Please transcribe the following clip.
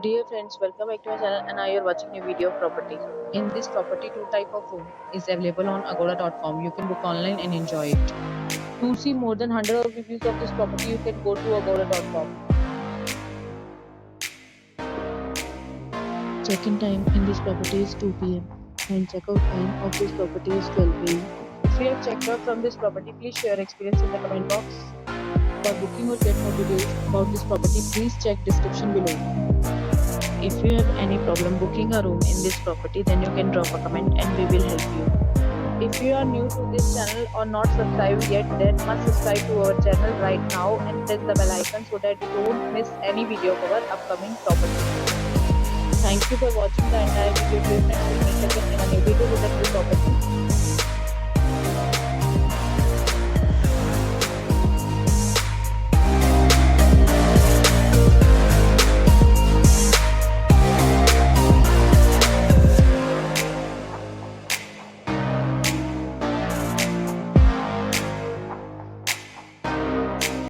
Dear friends, welcome back to my channel and now you're watching a video of property. In this property, two type of room is available on agoda.com. You can book online and enjoy it. To see more than 100 of reviews of this property, you can go to agoda.com. Check-in time in this property is 2 p.m. and check-out time of this property is 12 p.m. If you have checked out from this property, please share your experience in the comment box. For booking or get more details about this property, please check description below. If you have any problem booking a room in this property, then you can drop a comment and we will help you. If you are new to this channel or not subscribed yet, then must subscribe to our channel right now and press the bell icon so that you don't miss any video of our upcoming property. Thank you for watching the entire video. Please meet again in a new video with a new property.